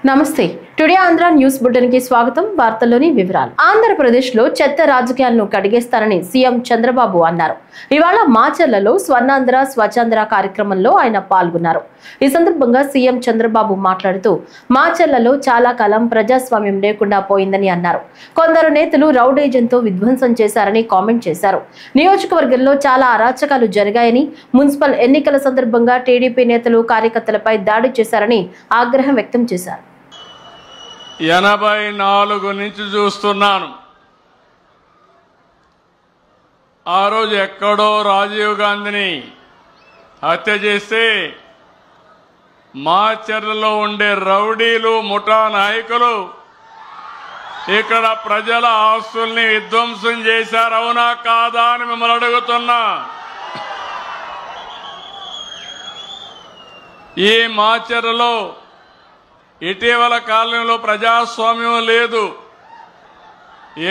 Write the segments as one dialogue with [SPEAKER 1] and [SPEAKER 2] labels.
[SPEAKER 1] నమస్తే today Andhra news bulletin కి స్వాగతం. వార్తల్లోని వివరాలు. ఆంధ్రప్రదేశ్ లో చెత్త రాజకీయాలను కడిగేస్తారని సీఎం చంద్రబాబు అన్నారు. ఇవాళ మాచర్లలో స్వర్ణాంధ్ర స్వచ్ఛాంధ్ర కార్యక్రమంలో ఆయన పాల్గొన్నారు. ఈ సందర్భంగా సీఎం చంద్రబాబు మాట్లాడుతూ మాచర్లలో చాలా కాలం ప్రజాస్వామ్యం లేకుండా పోయిందని అన్నారు. కొందరు నేతలు రౌడీజంతో విధ్వంసం చేశారని కామెంట్ చేశారు. నియోజకవర్గంలో చాలా అరాచకాలు జరిగాయని, మున్సిపల్ ఎన్నికల సందర్భంగా టీడీపీ నేతలు కార్యకర్తలపై దాడి చేశారని ఆగ్రహం వ్యక్తం చేశారు.
[SPEAKER 2] 84 నుంచి చూస్తున్నాను. ఆ రోజు ఎక్కడో రాజీవ్ గాంధీని హత్య చేస్తే మాచర్లలో ఉండే రౌడీలు ముఠా నాయకులు ఇక్కడ ప్రజల ఆస్తుల్ని విధ్వంసం చేశారు. అవునా కాదా అని మిమ్మల్ని అడుగుతున్నా. ఈ మాచర్లలో ఇటీవల కాలంలో ప్రజాస్వామ్యం లేదు,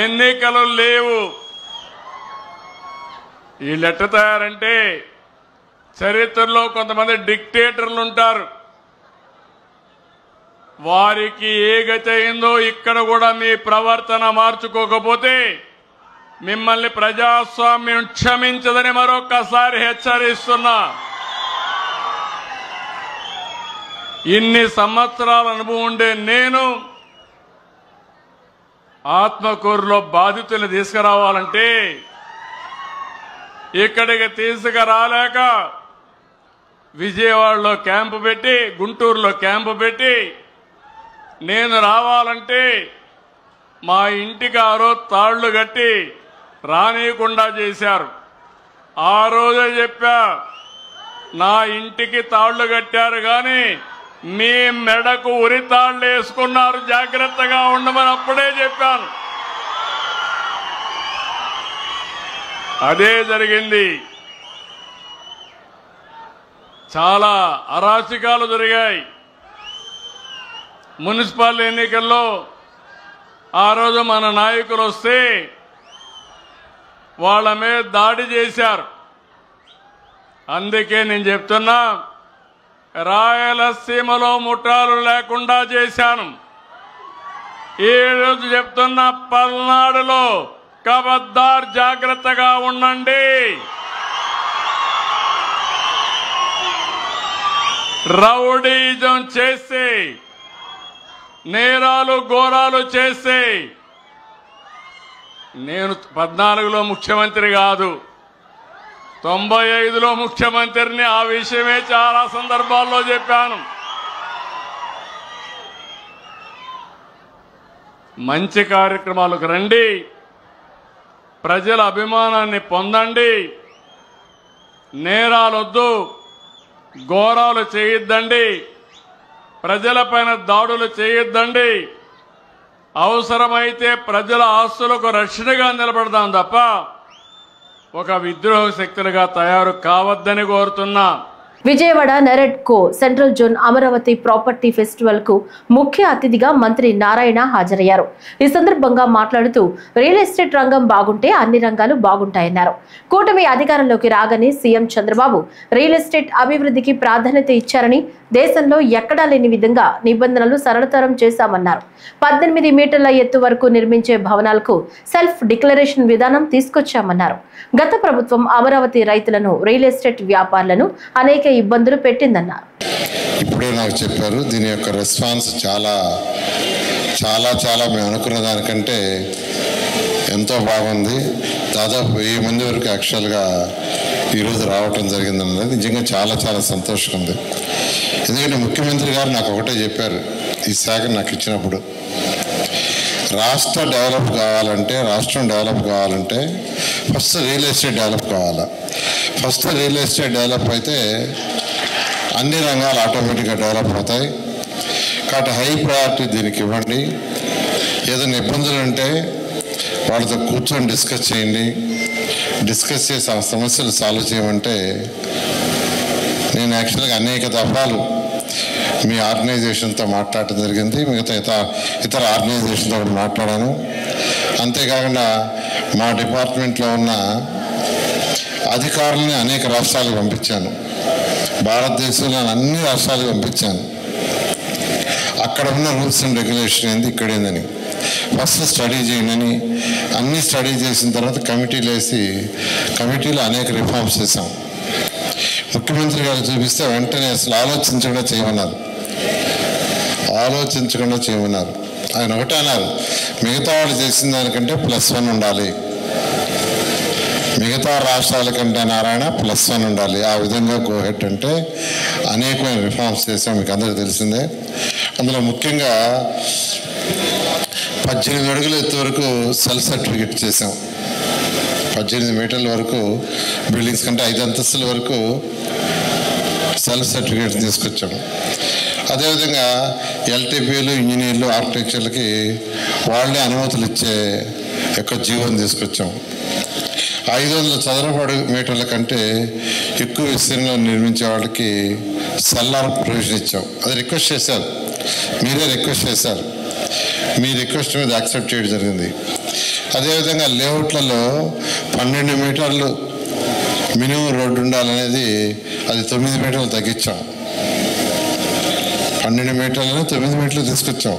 [SPEAKER 2] ఎన్నికలు లేవు. వీళ్ళు ఎట్ట తయారంటే చరిత్రలో కొంతమంది డిక్టేటర్లు ఉంటారు. వారికి ఏ గతి అయిందో ఇక్కడ కూడా మీ ప్రవర్తన మార్చుకోకపోతే మిమ్మల్ని ప్రజాస్వామ్యం క్షమించదని మరొక్కసారి హెచ్చరిస్తున్నా. ఇన్ని సంవత్సరాల అనుభవం ఉండే నేను ఆత్మకూరులో బాధితుల్ని తీసుకురావాలంటే ఇక్కడికి తీసుకురాలేక విజయవాడలో క్యాంపు పెట్టి, గుంటూరులో క్యాంపు పెట్టి, నేను రావాలంటే మా ఇంటికి ఆ రోజు తాళ్లు కట్టి రానియకుండా చేశారు. ఆ రోజే చెప్పా, నా ఇంటికి తాళ్లు కట్టారు కానీ మీ మెడకు ఉరి తాళ్లు వేసుకున్నారు, జాగ్రత్తగా ఉండమని అప్పుడే చెప్పాను. అదే జరిగింది. చాలా అరాచకాలు జరిగాయి. మున్సిపల్ ఎన్నికల్లో ఆ రోజు మన నాయకులు వస్తే వాళ్ళ మీద దాడి చేశారు. అందుకే నేను చెప్తున్నా, రాయలసీమలో ముఠాలు లేకుండా చేశాను. ఈ రోజు చెప్తున్నా, పల్నాడులో కబద్దార్ జాగ్రత్తగా ఉండండి. రౌడీజం చేసి నేరాలు ఘోరాలు చేసి, నేను 14లో ముఖ్యమంత్రి కాదు, 95లో ముఖ్యమంత్రిని. ఆ విషయమే చాలా సందర్భాల్లో చెప్పాను. మంచి కార్యక్రమాలకు రండి, ప్రజల అభిమానాన్ని పొందండి, నేరాలొద్దు, ఘోరాలు చేయొద్దండి, ప్రజలపైన దాడులు చేయొద్దండి. అవసరమైతే ప్రజల ఆస్తులకు రక్షణగా నిలబడదాం తప్ప ఒక విద్రోహ శక్తులుగా తయారు కావద్దని కోరుతున్నా.
[SPEAKER 1] Vijayawada NAREDCO central zone Amaravati property festival కు ముఖ్య అతిథిగా మంత్రి నారాయణ హాజరయ్యారు. ఈ సందర్భంగా మాట్లాడుతూ రియల్ ఎస్టేట్ రంగం బాగుంటే అన్ని రంగాలు బాగుంటాయన్నారు. కూటమి అధికారంలోకి రాగానే సీఎం చంద్రబాబు రియల్ ఎస్టేట్ అభివృద్ధికి ప్రాధాన్యత ఇచ్చారని, దేశంలో ఎక్కడా లేని విధంగా నిబంధనలు సరళతరం చేశామన్నారు. 18 మీటర్ల ఎత్తు వరకు నిర్మించే భవనాలకు సెల్ఫ్ డిక్లరేషన్ విధానం తీసుకొచ్చామన్నారు. గత ప్రభుత్వం అమరావతి రైతులను, రియల్ ఎస్టేట్ వ్యాపారులను అనేక ఇబ్బందులు పెట్టిందన్నారు.
[SPEAKER 3] ఇప్పుడే నాకు చెప్పారు, దీని యొక్క రెస్పాన్స్ చాలా చాలా చాలా మేము అనుకున్న దానికంటే ఎంతో బాగుంది. దాదాపు 1000 మంది వరకు యాక్చువల్గా ఈరోజు రావటం జరిగిందన్నది నిజంగా చాలా చాలా సంతోషంగా ఉంది. ఎందుకంటే ముఖ్యమంత్రి గారు నాకు ఒకటే చెప్పారు ఈ శాఖ నాకు ఇచ్చినప్పుడు, రాష్ట్రం డెవలప్ కావాలంటే ఫస్ట్ రియల్ ఎస్టేట్ డెవలప్ కావాలి. ఫస్ట్ రియల్ ఎస్టేట్ డెవలప్ అయితే అన్ని రంగాలు ఆటోమేటిక్గా డెవలప్ అవుతాయి. కాబట్టి హై ప్రయారిటీ దీనికి ఇవ్వండి. ఏదైనా ఇబ్బందులు ఉంటే వాళ్ళతో కూర్చొని డిస్కస్ చేయండి. డిస్కస్ చేసి ఆ సమస్యలు సాల్వ్ చేయమంటే నేను యాక్చువల్గా అనేక దఫాలు మీ ఆర్గనైజేషన్తో మాట్లాడటం జరిగింది, మిగతా ఇతర ఆర్గనైజేషన్తో కూడా మాట్లాడాను. అంతేకాకుండా మా డిపార్ట్మెంట్లో ఉన్న అధికారులని అనేక రాష్ట్రాలకు పంపించాను. భారతదేశంలో అన్ని రాష్ట్రాలకు పంపించాను. అక్కడ ఉన్న రూల్స్ అండ్ రెగ్యులేషన్ ఏంది, ఇక్కడ ఏందని ఫస్ట్ స్టడీ చేయండి. అన్నీ స్టడీ చేసిన తర్వాత కమిటీలు వేసి కమిటీలో అనేక రిఫార్మ్స్ చేశాం. ముఖ్యమంత్రి గారు చూపిస్తే వెంటనే అసలు ఆలోచించకుండా చేయమన్నారు. ఆయన ఒకటే అన్నారు, మిగతా వాళ్ళు చేసిన దానికంటే +1 ఉండాలి, మిగతా రాష్ట్రాల కంటే నారాయణ +1 ఉండాలి. ఆ విధంగా గోహెడ్ అంటే అనేకమైన రిఫార్మ్స్ చేసాం, మీకు అందరికీ తెలిసిందే. అందులో ముఖ్యంగా 18 అడుగుల ఎత్తు వరకు సెల్ఫ్ సర్టిఫికేట్ చేసాం. 18 మీటర్ల వరకు బిల్డింగ్స్ కంటే 5 అంతస్తుల వరకు సెల్ఫ్ సర్టిఫికేట్ తీసుకొచ్చాము. అదేవిధంగా ఎల్టీపీలు, ఇంజనీర్లు, ఆర్కిటెక్చర్లకి వాళ్ళే అనుమతులు ఇచ్చే జీవోని తీసుకొచ్చాం. 500 చదరపు మీటర్ల కంటే ఎక్కువ విస్తీర్ణంలో నిర్మించే వాళ్ళకి సెల్లార్ ప్రొవిజన్ ఇచ్చాం. అది రిక్వెస్ట్ చేశారు, మీరే రిక్వెస్ట్ చేశారు, మీ రిక్వెస్ట్ మీద యాక్సెప్ట్ చేయడం జరిగింది. అదేవిధంగా లేఅవుట్లలో 12 మీటర్లు మినిమం రోడ్డు ఉండాలనేది అది 9 మీటర్లు తగ్గించాం. 12 మీటర్లను 9 మీటర్లు తీసుకొచ్చాం.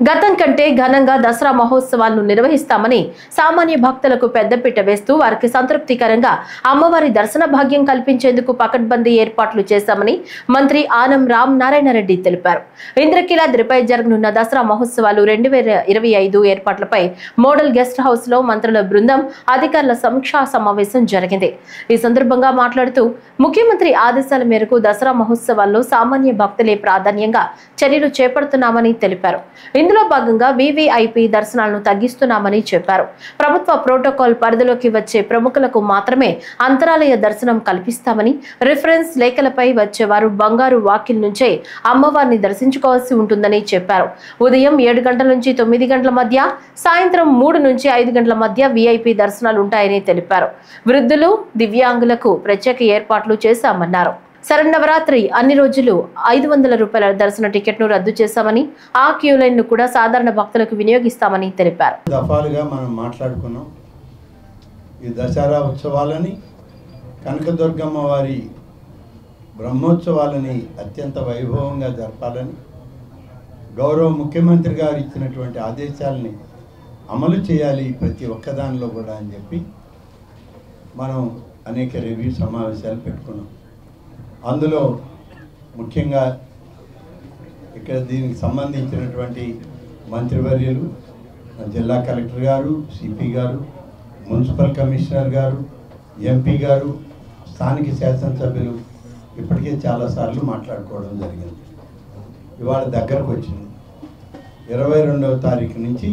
[SPEAKER 1] గతం కంటే ఘనంగా దసరా మహోత్సవాలను నిర్వహిస్తామని సామాన్య భక్తులకు పెద్దపీట వేస్తూ వారికి సంతృప్తికరంగా అమ్మవారి దర్శన భాగ్యం కల్పించేందుకు పకడ్బందీ ఏర్పాట్లు చేశామని మంత్రి ఆనం రామ్ నారాయణ రెడ్డి తెలిపారు. ఇంద్రకీలాద్రిపై జరగనున్న దసరా మహోత్సవాలు 2025 ఏర్పాట్లపై మోడల్ గెస్ట్ హౌస్ లో మంత్రుల బృందం అధికారుల సమీక్షా సమావేశం జరిగింది. ఈ సందర్భంగా మాట్లాడుతూ ముఖ్యమంత్రి ఆదేశాల మేరకు దసరా మహోత్సవాల్లో సామాన్య భక్తులే ప్రాధాన్యంగా చర్యలు చేపడుతున్నామని తెలిపారు. ఇందులో భాగంగా వీవీఐపీ దర్శనాలను తగ్గిస్తున్నామని చెప్పారు. ప్రభుత్వ ప్రోటోకాల్ పరిధిలోకి వచ్చే ప్రముఖులకు మాత్రమే అంతరాలయ దర్శనం కల్పిస్తామని, రిఫరెన్స్ లేఖలపై వచ్చేవారు బంగారు వాకిల్ నుంచే అమ్మవారిని దర్శించుకోవాల్సి ఉంటుందని చెప్పారు. ఉదయం 7 గంటల నుంచి 9 గంటల మధ్య, సాయంత్రం 3 నుంచి 5 గంటల మధ్య వీఐపీ దర్శనాలు ఉంటాయని తెలిపారు. వృద్ధులు, దివ్యాంగులకు ప్రత్యేక ఏర్పాట్లు చేశామన్నారు. శరన్నవరాత్రి అన్ని రోజులు 500 రూపాయల దర్శన టికెట్ను రద్దు చేశామని, ఆ క్యూ లైన్ ను కూడా సాధారణ భక్తులకు వినియోగిస్తామని తెలిపారు.
[SPEAKER 4] దఫాలుగా మనం మాట్లాడుకున్నాం. ఈ దసరా ఉత్సవాలని, కనకదుర్గమ్మ వారి బ్రహ్మోత్సవాలని అత్యంత వైభవంగా జరపాలని, గౌరవ ముఖ్యమంత్రి గారు ఇచ్చినటువంటి ఆదేశాలని అమలు చేయాలి ప్రతి ఒక్కదానిలో కూడా అని చెప్పి మనం అనేక రివ్యూ సమావేశాలు పెట్టుకున్నాం. అందులో ముఖ్యంగా ఇక్కడ దీనికి సంబంధించినటువంటి మంత్రివర్యులు, జిల్లా కలెక్టర్ గారు, సిపి గారు, మున్సిపల్ కమిషనర్ గారు, ఎంపీ గారు, స్థానిక శాసనసభ్యులు ఇప్పటికే చాలాసార్లు మాట్లాడుకోవడం జరిగింది. ఇవాళ దగ్గరకు వచ్చింది. 22వ తారీఖు నుంచి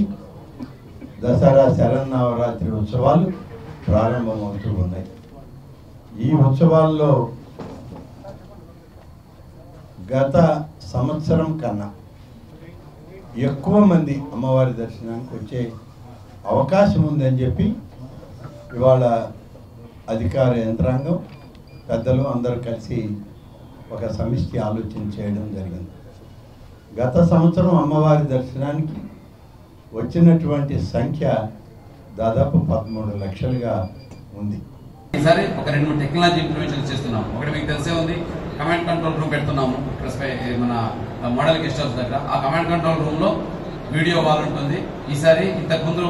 [SPEAKER 4] దసరా శరన్నవరాత్రి ఉత్సవాలు ప్రారంభమవుతూ ఉన్నాయి. ఈ ఉత్సవాల్లో గత సంవత్సరం కన్నా ఎక్కువ మంది అమ్మవారి దర్శనానికి వచ్చే అవకాశం ఉందని చెప్పి ఇవాళ అధికార యంత్రాంగం, పెద్దలు అందరూ కలిసి ఒక సమిష్టి ఆలోచన చేయడం జరిగింది. గత సంవత్సరం అమ్మవారి దర్శనానికి వచ్చినటువంటి సంఖ్య దాదాపు 13 లక్షలుగా ఉంది.
[SPEAKER 5] ఈసారి ఒక 2-3 టెక్నాలజీ ఇంప్లిమెంటేషన్ చేస్తున్నాము. ఒకటి మీకు తెలిసే ఉంది, కమాండ్ కంట్రోల్ రూమ్ పెడుతున్నాము మన మోడల్ గెస్ట్ హౌస్ దగ్గర. ఆ కమాండ్ కంట్రోల్ రూమ్ లో వీడియో వాల్ ఉంటుంది. ఈసారి ఇంతకుముందు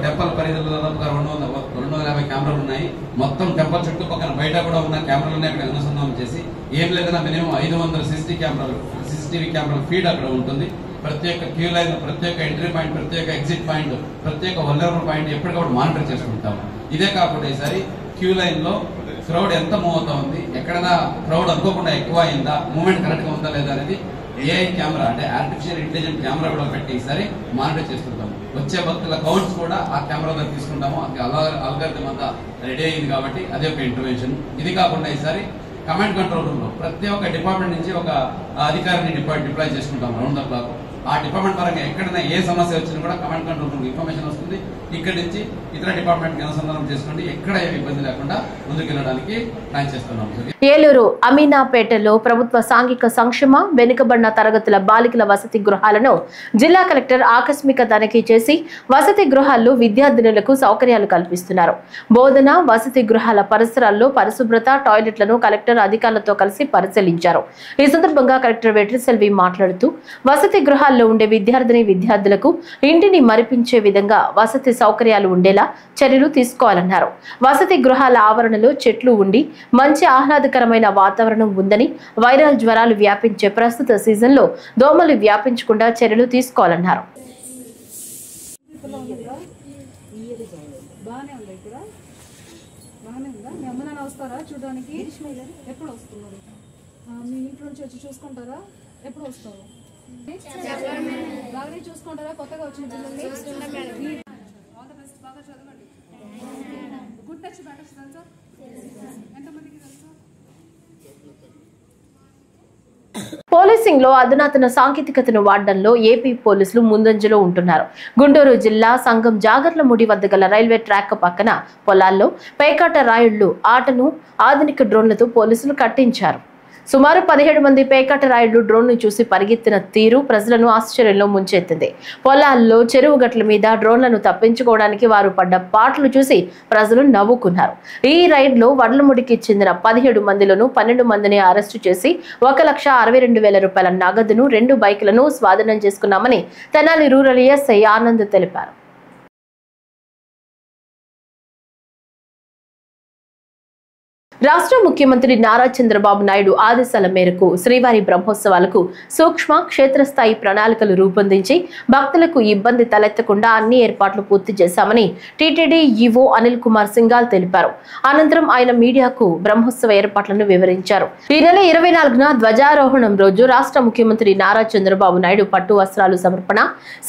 [SPEAKER 5] టెంపుల్ పరిధిలో 250 కెమెరాలు ఉన్నాయి. మొత్తం టెంపుల్ చుట్టుపక్కల బయట కూడా ఉన్న కెమెరాలన్నీ అక్కడ అనుసంధానం చేసి, ఏం లేదన్నా మినిమం 500 CCTV కెమెరాల ఫీడ్ అక్కడ ఉంటుంది. ప్రత్యేక క్యూ లైన్, ప్రత్యేక ఎంట్రీ పాయింట్, ప్రత్యేక ఎగ్జిట్ పాయింట్, ప్రత్యేక వల్నరబుల్ పాయింట్ ఎప్పటికప్పుడు మానిటర్ చేసుకుంటాము. ఇదే కాకుండా ఈసారి క్యూ లైన్ లో క్రౌడ్ ఎంత మూవ్ అవుతా ఉంది, ఎక్కడైనా క్రౌడ్ అనుకోకుండా ఎక్కువ అయిందా, మూవ్మెంట్ కరెక్ట్ గా ఉందా లేదా అనేది ఏఐ కెమెరా, అంటే ఆర్టిఫిషియల్ ఇంటెలిజెంట్ కెమెరా కూడా పెట్టి ఈసారి మానిటర్ చేస్తుంటాము. వచ్చే భక్తుల కౌంట్స్ కూడా ఆ కెమెరా దగ్గర తీసుకుంటాము. అల్గారిథం అంతా రెడీ అయింది కాబట్టి అదే ఒక ఇంటర్వెన్షన్. ఇది కాకుండా ఈసారి కమాండ్ కంట్రోల్ రూమ్ లో ప్రతి ఒక్క డిపార్ట్మెంట్ నుంచి ఒక అధికారిని డిప్లాయ్ చేసుకుంటాం రౌండ్ ద క్లాక్. ఆ డిపార్ట్మెంట్ పరంగా ఎక్కడైనా ఏ సమస్య వచ్చినా కూడా కమాండ్ కంట్రోల్ రూమ్ ఇన్ఫర్మేషన్ వస్తుంది. ఇక్కడి నుంచి ఇతర డిపార్ట్మెంట్ అనుసంధానం చేసుకోండి, ఎక్కడ ఏమి ఇబ్బంది లేకుండా ముందుకెళ్ళడానికి ప్లాన్ చేస్తున్నాం.
[SPEAKER 1] ఏలూరు అమీనాపేటలో ప్రభుత్వ సాంఘిక సంక్షేమ వెనుకబడిన తరగతుల బాలికల వసతి గృహాలను జిల్లా కలెక్టర్ ఆకస్మిక తనిఖీ చేసి వసతి గృహాల్లో విద్యార్థినులకు సౌకర్యాలు కల్పిస్తున్నారు. బోధన వసతి గృహాల పరిసరాల్లో పరిశుభ్రత, టాయిలెట్లను కలెక్టర్ అధికారులతో కలిసి పరిశీలించారు. ఈ సందర్భంగా కలెక్టర్ వెట్రిసెల్వి మాట్లాడుతూ వసతి గృహాల్లో ఉండే విద్యార్థులకు ఇంటిని మరిపించే విధంగా వసతి సౌకర్యాలు ఉండేలా చర్యలు తీసుకోవాలన్నారు. వసతి గృహాల ఆవరణలో చెట్లు ఉండి మంచి ఆహ్లాదకరమైన వాతావరణం ఉందని, వైరల్ జ్వరాలు వ్యాపించే ప్రస్తుత సీజన్లో దోమలు వ్యాపించకుండా చర్యలు తీసుకోవాలన్నారు.
[SPEAKER 6] చూడడానికి ఎప్పుడు వస్తున్నారు? మీ ఇంట్లో నుంచి వచ్చి చూసుకుంటారా? ఎప్పుడు వస్తారు? బాగానే చూసుకుంటారా? కొత్తగా వచ్చిన పిల్లల్ని బాగా చదవండి. గుడ్ టచ్ బ్యాడ్ టచ్ తెలుసా? ఎంతమందికి తెలుసా?
[SPEAKER 1] పోలీసింగ్ లో అధునాతన సాంకేతికతను వాడడంలో ఏపీ పోలీసులు ముందంజలో ఉంటున్నారు. గుంటూరు జిల్లా సంగం జాగర్లముడి వద్ద గల రైల్వే ట్రాక్ పక్కన పొలాల్లో పేకాట రాయుళ్లు ఆటను ఆధునిక డ్రోన్లతో పోలీసులు కట్టించారు. సుమారు 17 మంది పేకాట రాయుళ్లు డ్రోన్ ను చూసి పరిగెత్తిన తీరు ప్రజలను ఆశ్చర్యంలో ముంచెత్తింది. పొలాల్లో చెరువు గట్ల మీద డ్రోన్లను తప్పించుకోవడానికి వారు పడ్డ పాటలు చూసి ప్రజలు నవ్వుకున్నారు. ఈ రైడ్ లో వడ్లముడికి చెందిన 17 మందిలోనూ 12 మందిని అరెస్టు చేసి 1,62,000 రూపాయల నగదును 2 బైకులను స్వాధీనం చేసుకున్నామని తెనాలి రూరల్ ఎస్ఐ ఆనంద్ తెలిపారు. రాష్ట్ర ముఖ్యమంత్రి నారా చంద్రబాబు నాయుడు ఆదేశాల మేరకు శ్రీవారి బ్రహ్మోత్సవాలకు సూక్ష్మ క్షేత్రస్థాయి ప్రణాళికలు రూపొందించి భక్తులకు ఇబ్బంది తలెత్తకుండా అన్ని ఏర్పాట్లు పూర్తి చేశామని టీటీడీ ఈవో అనిల్ కుమార్ సింఘాల్ తెలిపారు. అనంతరం ఆయన మీడియాకు బ్రహ్మోత్సవ ఏర్పాట్లను వివరించారు. ఈ నెల 24న ధ్వజారోహణం రోజు రాష్ట్ర ముఖ్యమంత్రి నారా చంద్రబాబు నాయుడు పట్టు వస్త్రాలు సమర్పణ,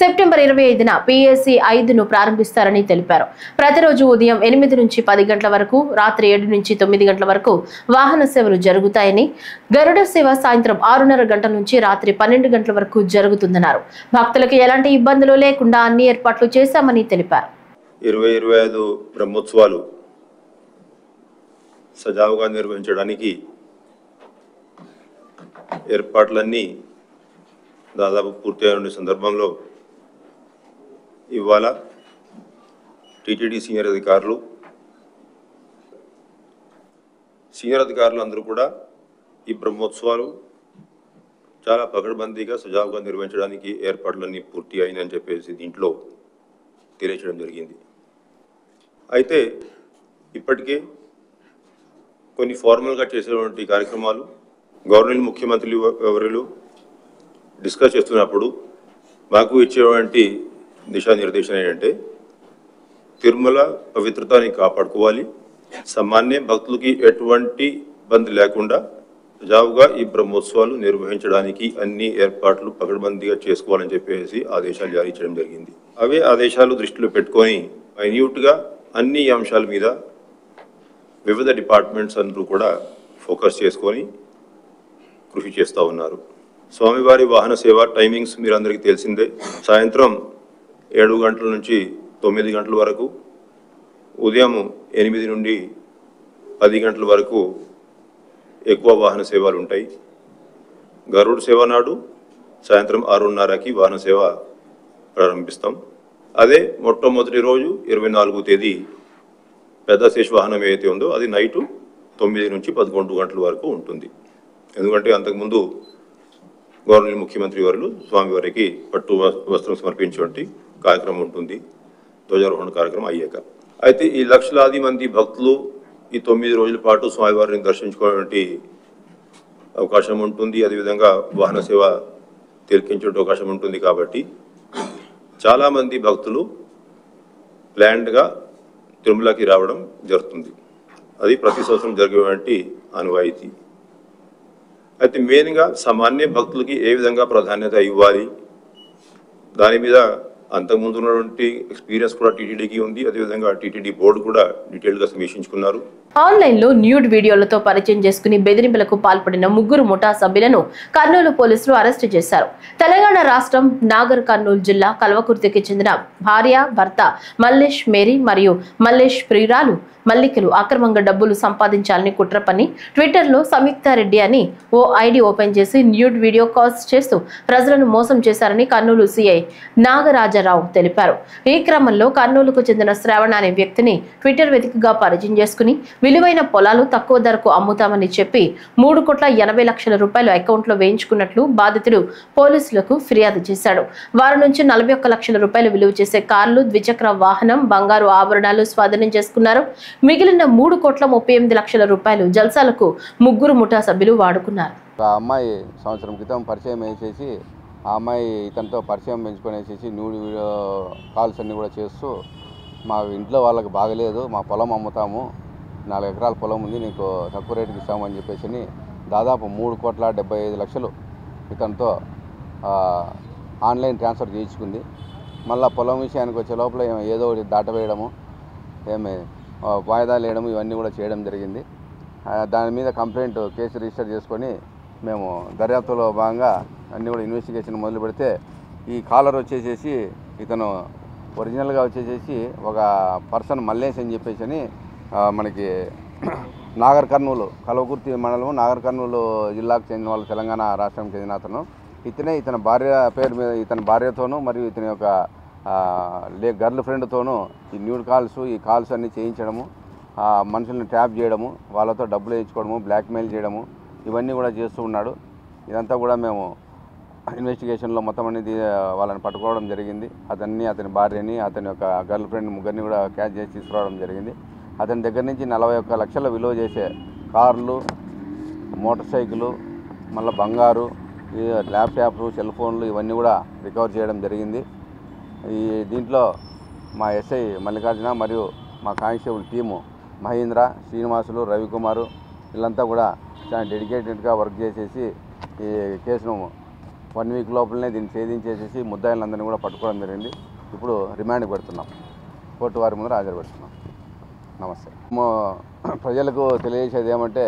[SPEAKER 1] సెప్టెంబర్ 25న PAC 5ను ప్రారంభిస్తారని తెలిపారు. ప్రతిరోజు ఉదయం 8 నుంచి 10 గంటల వరకు, రాత్రి 7 నుంచి 9 గంటల వరకు వాహన సేవలు జరుగుతాయని, గరుడ సేవ సాయంత్రం 6:30 గంటల నుంచి రాత్రి 12 గంటల వరకు జరుగుతుందన్నారు. భక్తులకు ఎలాంటి ఇబ్బందులు లేకుండా అన్ని ఏర్పాట్లు చేశామని తెలిపారు.
[SPEAKER 7] 2025 బ్రహ్మోత్సవాలు సజావుగా నిర్వహించడానికి ఏర్పాట్లన్నీ దాదాపు పూర్తయిన సందర్భంలో ఇవాళ టీటీడీ సీనియర్ అధికారులు అందరూ కూడా ఈ బ్రహ్మోత్సవాలు చాలా పకడ్బందీగా సజావుగా నిర్వహించడానికి ఏర్పాట్లన్నీ పూర్తి అయినని చెప్పేసి దీంట్లో తెలియచేయడం జరిగింది. అయితే ఇప్పటికే కొన్ని ఫార్మల్గా చేసేటువంటి కార్యక్రమాలు గవర్నమెంట్ ముఖ్యమంత్రులు ఎవరు డిస్కస్ చేస్తున్నప్పుడు మాకు ఇచ్చేటువంటి దిశానిర్దేశం ఏంటంటే తిరుమల పవిత్రతని కాపాడుకోవాలి, సామాన్య భక్తులకి ఎటువంటి ఇబ్బంది లేకుండా సజావుగా ఈ బ్రహ్మోత్సవాలు నిర్వహించడానికి అన్ని ఏర్పాట్లు పకడ్బందీగా చేసుకోవాలని చెప్పేసి ఆదేశాలు జారీ చేయడం జరిగింది. అవే ఆదేశాలు దృష్టిలో పెట్టుకొని మైన్యూట్గా అన్ని అంశాల మీద వివిధ డిపార్ట్మెంట్స్ అందరూ కూడా ఫోకస్ చేసుకొని కృషి చేస్తూ ఉన్నారు. స్వామివారి వాహన సేవ టైమింగ్స్ మీరు అందరికీ తెలిసిందే. సాయంత్రం 7 గంటల నుంచి 9 గంటల వరకు, ఉదయం 8 నుండి 10 గంటల వరకు ఎక్కువ వాహన సేవలు ఉంటాయి. గరుడ సేవ నాడు సాయంత్రం 6:30కి వాహన సేవ ప్రారంభిస్తాం. అదే మొట్టమొదటి రోజు 24వ తేదీ పెద్ద శేష వాహనం ఏదైతే ఉందో అది నైటు 9 నుంచి 11 గంటల వరకు ఉంటుంది. ఎందుకంటే అంతకుముందు గవర్నమెంట్ ముఖ్యమంత్రి వారు స్వామివారికి పట్టు వస్త్రం సమర్పించేటువంటి కార్యక్రమం ఉంటుంది ధ్వజారోహణ కార్యక్రమం అయ్యాక. అయితే ఈ లక్షలాది మంది భక్తులు ఈ 9 రోజుల పాటు స్వామివారిని దర్శించుకోవడానికి అవకాశం ఉంటుంది. అదేవిధంగా వాహన సేవ తిలకించే అవకాశం ఉంటుంది. కాబట్టి చాలామంది భక్తులు ప్లాన్డ్గా తిరుమలకి రావడం జరుగుతుంది. అది ప్రతి సంవత్సరం జరిగేటువంటి ఆనవాయితీ. అయితే మెయిన్గా సామాన్య భక్తులకి ఏ విధంగా ప్రాధాన్యత ఇవ్వాలి దాని మీద అంతకుముందు ఉన్నటువంటి ఎక్స్పీరియన్స్ కూడా టీటీడీకి ఉంది. అదేవిధంగా టీటీడీ బోర్డు కూడా డీటెయిల్గా సమీక్షించుకున్నారు.
[SPEAKER 1] ఆన్లైన్లో న్యూడ్ వీడియోలతో పరిచయం చేసుకుని బెదిరింపులకు పాల్పడిన ముగ్గురు ముఠా సభ్యులను కర్నూలు పోలీసులు అరెస్టు చేశారు. తెలంగాణ రాష్ట్రం నాగర్ కర్నూలు జిల్లా కల్వకుర్తికి చెందిన భార్య భర్త మల్లేష్ మేరీ మరియు మల్లేష్ ప్రియురాలు మల్లికలు అక్రమంగా డబ్బులు సంపాదించాలని కుట్ర పన్ని ట్విట్టర్లో సంయుక్తారెడ్డి అని ఓ ఐడి ఓపెన్ చేసి న్యూడ్ వీడియో కాల్స్ చేస్తూ ప్రజలను మోసం చేశారని కర్నూలు సిఐ నాగరాజరావు తెలిపారు. ఈ క్రమంలో కర్నూలుకు చెందిన శ్రావణ అనే వ్యక్తిని ట్విట్టర్ వేదికగా పరిచయం చేసుకుని విలువైన పొలాలు తక్కువ ధరకు అమ్ముతామని చెప్పి 3,80,00,000 అకౌంట్లో వేయించుకున్నట్లు బాధితుడు పోలీసులకు ఫిర్యాదు చేశాడు. వారి నుంచి 41 లక్షల రూపాయలు విలువ చేసే కార్లు, ద్విచక్ర వాహనం, బంగారు ఆభరణాలు స్వాధీనం చేసుకున్నారు. మిగిలిన 3,38,00,000 రూపాయలు జల్సాలకు ముగ్గురు ముఠా సభ్యులు వాడుకున్నారు.
[SPEAKER 8] ఆ అమ్మాయి సంవత్సరం క్రితం పరిచయం వేసేసి ఆ అమ్మాయి ఇతనితో పరిచయం పెంచుకొనేసేసి న్యూడ్ వీడియో కాల్స్ అన్నీ కూడా చేస్తూ మా ఇంట్లో వాళ్ళకి బాగలేదు, మా పొలం అమ్ముతాము, 4 ఎకరాల పొలం ఉంది, నీకు తక్కువ రేటుకి ఇస్తామని చెప్పేసి దాదాపు 3,75,00,000 ఇతనితో ఆన్లైన్ ట్రాన్స్ఫర్ చేయించుకుంది. మళ్ళీ పొలం విషయానికి వచ్చే లోపల ఏదో ఒకటి దాటవేయడము, వాయిదాలు వేయడం ఇవన్నీ కూడా చేయడం జరిగింది. దాని మీద కంప్లైంట్ కేసు రిజిస్టర్ చేసుకొని మేము దర్యాప్తులో భాగంగా అన్నీ కూడా ఇన్వెస్టిగేషన్ మొదలు పెడితే ఈ కాలర్ వచ్చేసేసి ఇతను ఒరిజినల్గా వచ్చేసేసి ఒక పర్సన్ మల్లేష్ అని చెప్పేసి మనకి నాగర్ కర్నూలు కల్వకుర్తి మండలము నాగర్ కర్నూలు జిల్లాకు చెందిన వాళ్ళు, తెలంగాణ రాష్ట్రానికి చెందిన అతను. ఇతని భార్య పేరు మీద ఇతని భార్యతోనూ మరియు ఇతని యొక్క గర్ల్ ఫ్రెండ్తోనూ ఈ న్యూడ్ కాల్స్ ఈ కాల్స్ అన్నీ చేయించడము, మనుషుల్ని ట్యాప్ చేయడము, వాళ్ళతో డబ్బులు వేయించుకోవడము, బ్లాక్మెయిల్ చేయడము ఇవన్నీ కూడా చేస్తూ ఉన్నాడు. ఇదంతా కూడా మేము ఇన్వెస్టిగేషన్లో మొత్తం అనేది వాళ్ళని పట్టుకోవడం జరిగింది. అతని భార్యని అతని యొక్క గర్ల్ ఫ్రెండ్ ముగ్గురిని కూడా క్యాచ్ చేసి తీసుకురావడం జరిగింది. అతని దగ్గర నుంచి 41 లక్షల విలువ చేసే కార్లు, మోటార్ సైకిలు, మళ్ళీ బంగారు, ల్యాప్టాప్లు, సెల్ ఫోన్లు ఇవన్నీ కూడా రికవర్ చేయడం జరిగింది. దీంట్లో మా ఎస్ఐ మల్లికార్జున మరియు మా కానిస్టేబుల్ టీము మహేంద్ర, శ్రీనివాసులు, రవికుమారు వీళ్ళంతా కూడా చాలా డెడికేటెడ్గా వర్క్ చేసేసి ఈ కేసును 1 వీక్ లోపలనే దీన్ని ఛేదించేసేసి ముద్దాయిలందరినీ కూడా పట్టుకోవడం జరిగింది. ఇప్పుడు రిమాండ్కి పెడుతున్నాం, కోర్టు వారి ముందు హాజరుపెడుతున్నాం. నమస్తే. ప్రజలకు తెలియజేసేది ఏమంటే,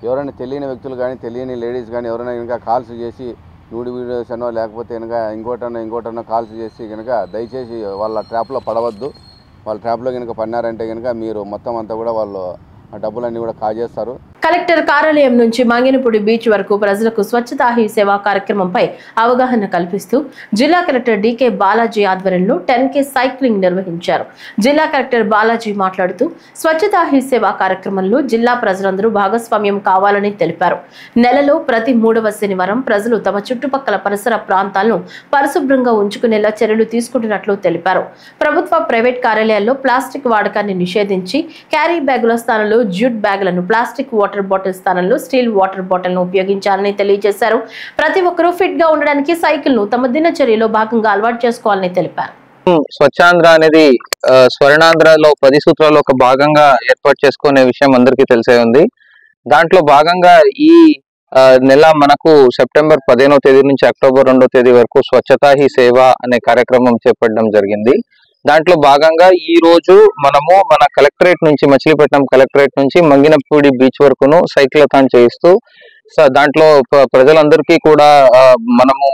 [SPEAKER 8] ఎవరైనా తెలియని వ్యక్తులు కానీ తెలియని లేడీస్ కానీ ఎవరైనా ఇంకా కాల్స్ చేసి న్యూడ్ వీడియోస్ అనో లేకపోతే కనుక ఇంకోటనో కాల్స్ చేసి కనుక దయచేసి వాళ్ళ ట్రాప్లో పడవద్దు. వాళ్ళ ట్రాప్లో కనుక పడినారంటే కనుక మీరు మొత్తం అంతా కూడా వాళ్ళు డబ్బులన్నీ కూడా కాజేస్తారు.
[SPEAKER 1] కలెక్టర్ కార్యాలయం నుంచి మంగినపూడి బీచ్ వరకు ప్రజలకు స్వచ్ఛతా హీ సేవా కార్యక్రమంపై అవగాహన కల్పిస్తూ జిల్లా కలెక్టర్ డీకే బాలాజీ ఆధ్వర్యంలో 10K సైక్లింగ్ నిర్వహించారు. జిల్లా కలెక్టర్ బాలాజీ మాట్లాడుతూ స్వచ్ఛతా హీ సేవా కార్యక్రమంలో జిల్లా ప్రజలందరూ భాగస్వామ్యం కావాలని తెలిపారు. నెలలో ప్రతి 3వ శనివారం ప్రజలు తమ చుట్టుపక్కల పరిసర ప్రాంతాలను పరిశుభ్రంగా ఉంచుకునేలా చర్యలు తీసుకుంటున్నట్లు తెలిపారు. ప్రభుత్వ, ప్రైవేట్ కార్యాలయాల్లో ప్లాస్టిక్ వాడకాన్ని నిషేధించి క్యారీ బ్యాగుల స్థానంలో జ్యూట్ బ్యాగులను, ప్లాస్టిక్ వాటర్ బాటిల్ స్థానంలో స్టీల్ వాటర్ బాటిల్ ను ఉపయోగించాలని తెలియజేశారు. ప్రతి ఒక్కరూ ఫిట్ గా ఉండడానికి సైకిల్ ను తమ దినచర్యలో భాగంగా అలవాటు చేసుకోవాలని తెలిపారు.
[SPEAKER 9] స్వచ్ఛాంధ్ర అనేది స్వర్ణాంధ్రలో 10 సూత్రాలు ఒక భాగంగా ఏర్పాటు చేసుకునే విషయం అందరికీ తెలిసే ఉంది. దాంట్లో భాగంగా ఈ నెల మనకు సెప్టెంబర్ 15వ తేదీ నుంచి అక్టోబర్ 2వ తేదీ వరకు స్వచ్ఛతా హీ సేవ అనే కార్యక్రమం చేపట్టడం జరిగింది. దాంట్లో భాగంగా ఈ రోజు మనము మన కలెక్టరేట్ నుంచి, మచిలీపట్నం కలెక్టరేట్ నుంచి మంగినపూడి బీచ్ వరకును సైక్లథాన్ చేయిస్తూ దాంట్లో ప్రజలందరికీ కూడా మనము